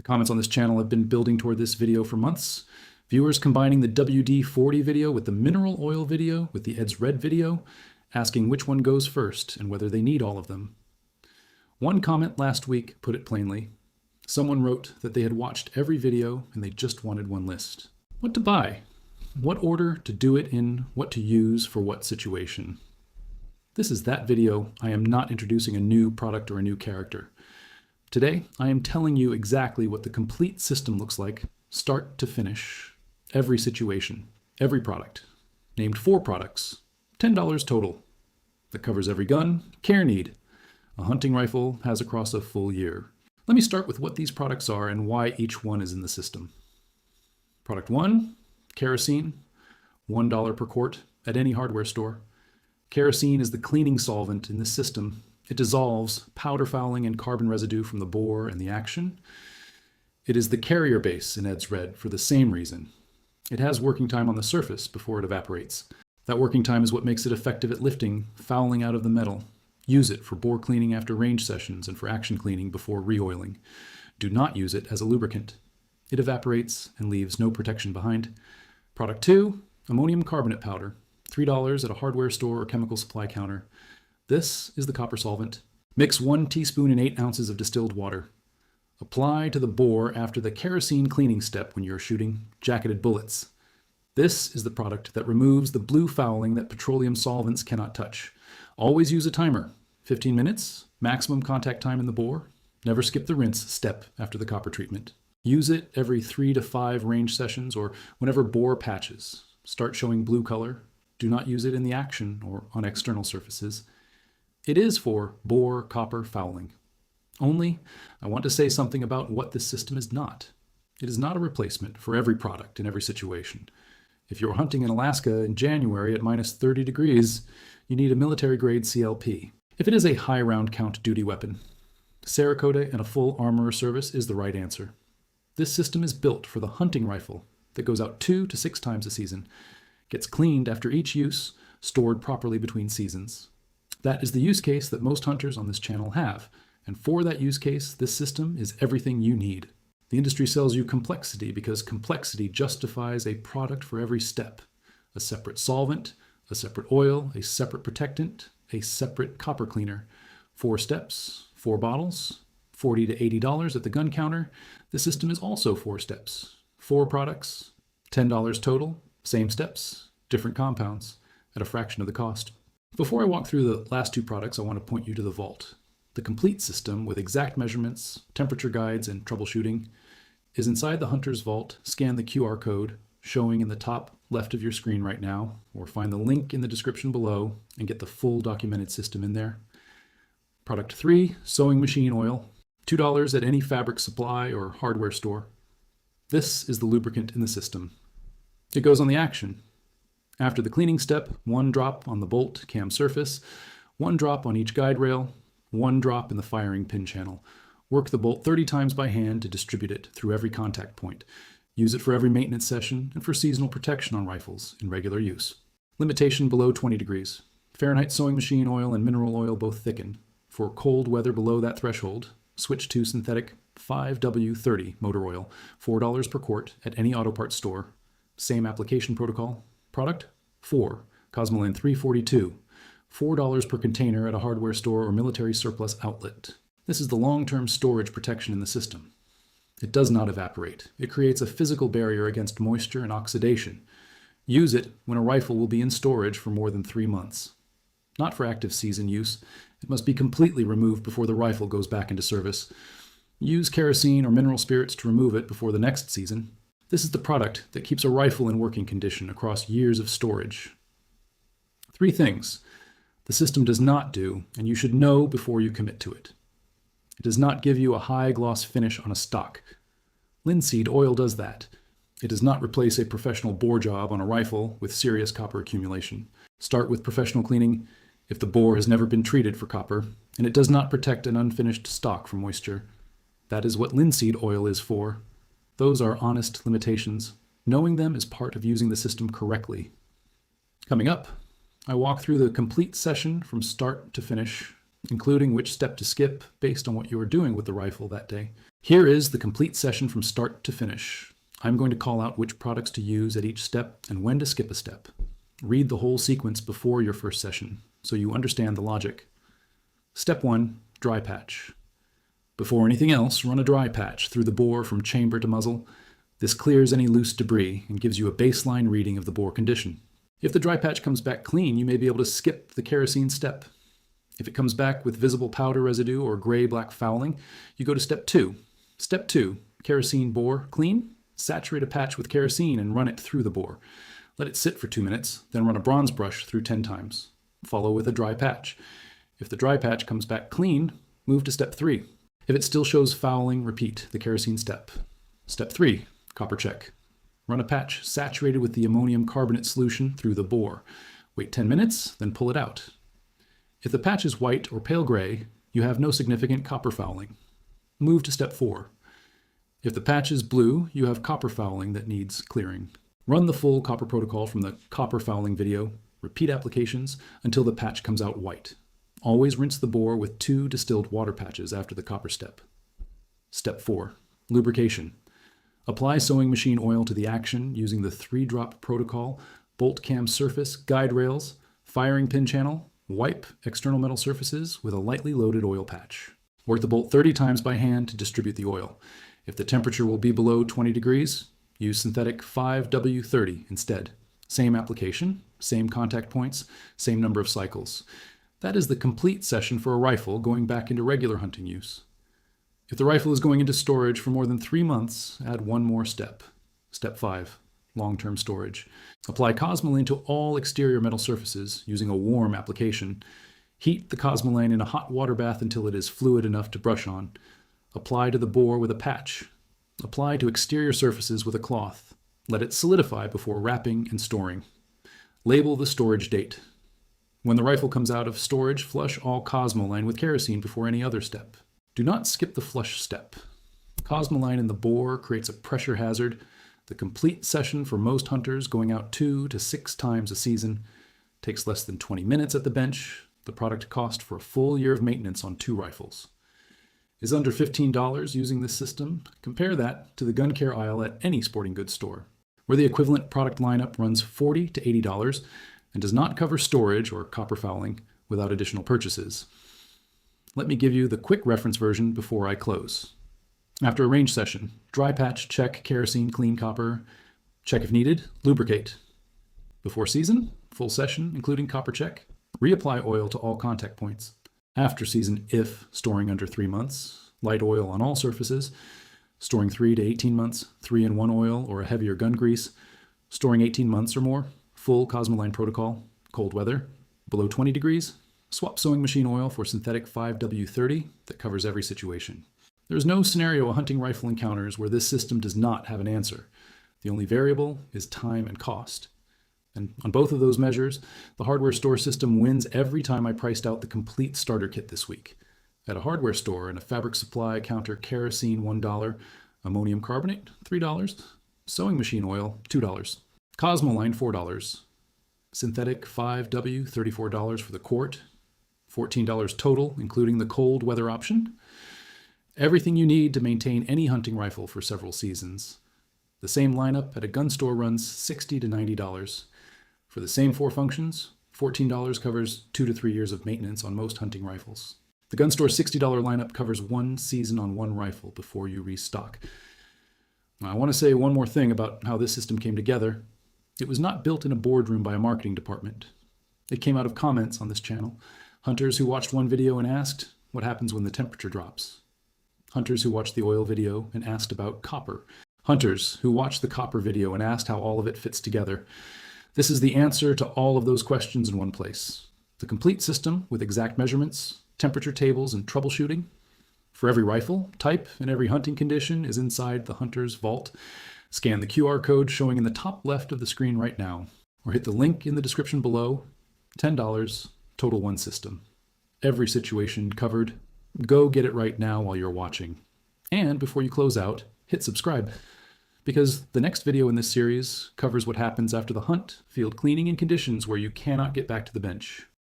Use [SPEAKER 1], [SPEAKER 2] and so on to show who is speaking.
[SPEAKER 1] Comments on this channel have been building toward this video for months. Viewers combining the WD-40 video with the mineral oil video with the EDS Red video, asking which one goes first and whether they need all of them. One comment last week put it plainly. Someone wrote that they had watched every video and they just wanted one list. What to buy? What order to do it in? What to use for what situation? This is that video. I am not introducing a new product or a new character. Today, I am telling you exactly what the complete system looks like, start to finish, every situation, every product. Named 4 products, $10 total. That covers every gun, care need, a hunting rifle has across a full year. Let me start with what these products are and why each one is in the system. Product 1, Kerosene, $1 per quart at any hardware store. Kerosene is the cleaning solvent in this system. It dissolves powder fouling and carbon residue from the bore and the action. It is the carrier base in EDS Red for the same reason. It has working time on the surface before it evaporates. That working time is what makes it effective at lifting fouling out of the metal. Use it for bore cleaning after range sessions and for action cleaning before re-oiling. Do not use it as a lubricant. It evaporates and leaves no protection behind. Product 2, ammonium carbonate powder, $3 at a hardware store or chemical supply counter. This is the copper solvent. Mix 1 teaspoon in 8 ounces of distilled water. Apply to the bore after the kerosene cleaning step when you're shooting jacketed bullets. This is the product that removes the blue fouling that petroleum solvents cannot touch. Always use a timer. 15 minutes, maximum contact time in the bore. Never skip the rinse step after the copper treatment. Use it every 3 to 5 range sessions or whenever bore patches start showing blue color. Do not use it in the action or on external surfaces. It is for bore copper fouling. Only, I want to say something about what this system is not. It is not a replacement for every product in every situation. If you're hunting in Alaska in January at minus 30 degrees, you need a military-grade CLP. If it is a high round count duty weapon, Cerakote and a full armorer service is the right answer. This system is built for the hunting rifle that goes out 2 to 6 times a season, gets cleaned after each use, stored properly between seasons. That is the use case that most hunters on this channel have, and for that use case, this system is everything you need. The industry sells you complexity because complexity justifies a product for every step. A separate solvent, a separate oil, a separate protectant, a separate copper cleaner. 4 steps, 4 bottles, $40 to $80 at the gun counter. The system is also 4 steps. 4 products, $10 total, same steps, different compounds, at a fraction of the cost. Before I walk through the last 2 products, I want to point you to the vault. The complete system with exact measurements, temperature guides, and troubleshooting is inside the hunter's vault. Scan the QR code showing in the top left of your screen right now, or find the link in the description below and get the full documented system in there. Product 3, sewing machine oil, $2 at any fabric supply or hardware store. This is the lubricant in the system. It goes on the action. After the cleaning step, 1 drop on the bolt cam surface, 1 drop on each guide rail, 1 drop in the firing pin channel. Work the bolt 30 times by hand to distribute it through every contact point. Use it for every maintenance session and for seasonal protection on rifles in regular use. Limitation below 20 degrees. Fahrenheit sewing machine oil and mineral oil both thicken. For cold weather below that threshold, switch to synthetic 5W30 motor oil, $4 per quart at any auto parts store. Same application protocol. Product 4, Cosmoline 342, $4 per container at a hardware store or military surplus outlet. This is the long-term storage protection in the system. It does not evaporate. It creates a physical barrier against moisture and oxidation. Use it when a rifle will be in storage for more than 3 months. Not for active season use. It must be completely removed before the rifle goes back into service. Use kerosene or mineral spirits to remove it before the next season. This is the product that keeps a rifle in working condition across years of storage. 3 things the system does not do, and you should know before you commit to it. It does not give you a high gloss finish on a stock. Linseed oil does that. It does not replace a professional bore job on a rifle with serious copper accumulation. Start with professional cleaning if the bore has never been treated for copper, and it does not protect an unfinished stock from moisture. That is what linseed oil is for. Those are honest limitations. Knowing them is part of using the system correctly. Coming up, I walk through the complete session from start to finish, including which step to skip based on what you are doing with the rifle that day. Here is the complete session from start to finish. I'm going to call out which products to use at each step and when to skip a step. Read the whole sequence before your first session so you understand the logic. Step 1, dry patch. Before anything else, run a dry patch through the bore from chamber to muzzle. This clears any loose debris and gives you a baseline reading of the bore condition. If the dry patch comes back clean, you may be able to skip the kerosene step. If it comes back with visible powder residue or gray-black fouling, you go to step 2. Step 2, kerosene bore clean. Saturate a patch with kerosene and run it through the bore. Let it sit for 2 minutes, then run a bronze brush through 10 times. Follow with a dry patch. If the dry patch comes back clean, move to step 3. If it still shows fouling, repeat the kerosene step. Step 3, copper check. Run a patch saturated with the ammonium carbonate solution through the bore. Wait 10 minutes, then pull it out. If the patch is white or pale gray, you have no significant copper fouling. Move to step 4. If the patch is blue, you have copper fouling that needs clearing. Run the full copper protocol from the copper fouling video. Repeat applications until the patch comes out white. Always rinse the bore with 2 distilled water patches after the copper step. Step 4, lubrication. Apply sewing machine oil to the action using the 3-drop protocol, bolt cam surface, guide rails, firing pin channel. Wipe external metal surfaces with a lightly loaded oil patch. Work the bolt 30 times by hand to distribute the oil. If the temperature will be below 20 degrees, use synthetic 5W30 instead. Same application, same contact points, same number of cycles. That is the complete session for a rifle going back into regular hunting use. If the rifle is going into storage for more than 3 months, add one more step. Step 5, long-term storage. Apply Cosmoline to all exterior metal surfaces using a warm application. Heat the Cosmoline in a hot water bath until it is fluid enough to brush on. Apply to the bore with a patch. Apply to exterior surfaces with a cloth. Let it solidify before wrapping and storing. Label the storage date. When the rifle comes out of storage, flush all Cosmoline with kerosene before any other step. Do not skip the flush step. Cosmoline in the bore creates a pressure hazard. The complete session for most hunters going out 2 to 6 times a season takes less than 20 minutes at the bench. The product cost for a full year of maintenance on 2 rifles is under $15 using this system. Compare that to the gun care aisle at any sporting goods store, where the equivalent product lineup runs $40 to $80 and does not cover storage or copper fouling without additional purchases. Let me give you the quick reference version before I close. After a range session, dry patch, check kerosene, clean copper, check if needed, lubricate. Before season, full session, including copper check, reapply oil to all contact points. After season, if storing under 3 months, light oil on all surfaces, storing 3 to 18 months, 3-in-1 oil or a heavier gun grease, storing 18 months or more, full Cosmoline protocol, cold weather, below 20 degrees, swap sewing machine oil for synthetic 5W30 that covers every situation. There is no scenario a hunting rifle encounters where this system does not have an answer. The only variable is time and cost. And on both of those measures, the hardware store system wins every time I priced out the complete starter kit this week. At a hardware store and a fabric supply counter, kerosene $1, ammonium carbonate $3, sewing machine oil $2, Cosmoline $4, synthetic 5W $34 for the quart, $14 total, including the cold weather option. Everything you need to maintain any hunting rifle for several seasons. The same lineup at a gun store runs $60 to $90. For the same 4 functions, $14 covers 2 to 3 years of maintenance on most hunting rifles. The gun store $60 lineup covers 1 season on 1 rifle before you restock. Now, I want to say one more thing about how this system came together. It was not built in a boardroom by a marketing department. It came out of comments on this channel. Hunters who watched one video and asked, what happens when the temperature drops? Hunters who watched the oil video and asked about copper. Hunters who watched the copper video and asked how all of it fits together. This is the answer to all of those questions in one place. The complete system with exact measurements, temperature tables, and troubleshooting for every rifle, type, and every hunting condition is inside the hunter's vault. Scan the QR code showing in the top left of the screen right now, or hit the link in the description below. $10, total 1 system. Every situation covered. Go get it right now while you're watching. And before you close out, hit subscribe, because the next video in this series covers what happens after the hunt, field cleaning, and conditions where you cannot get back to the bench.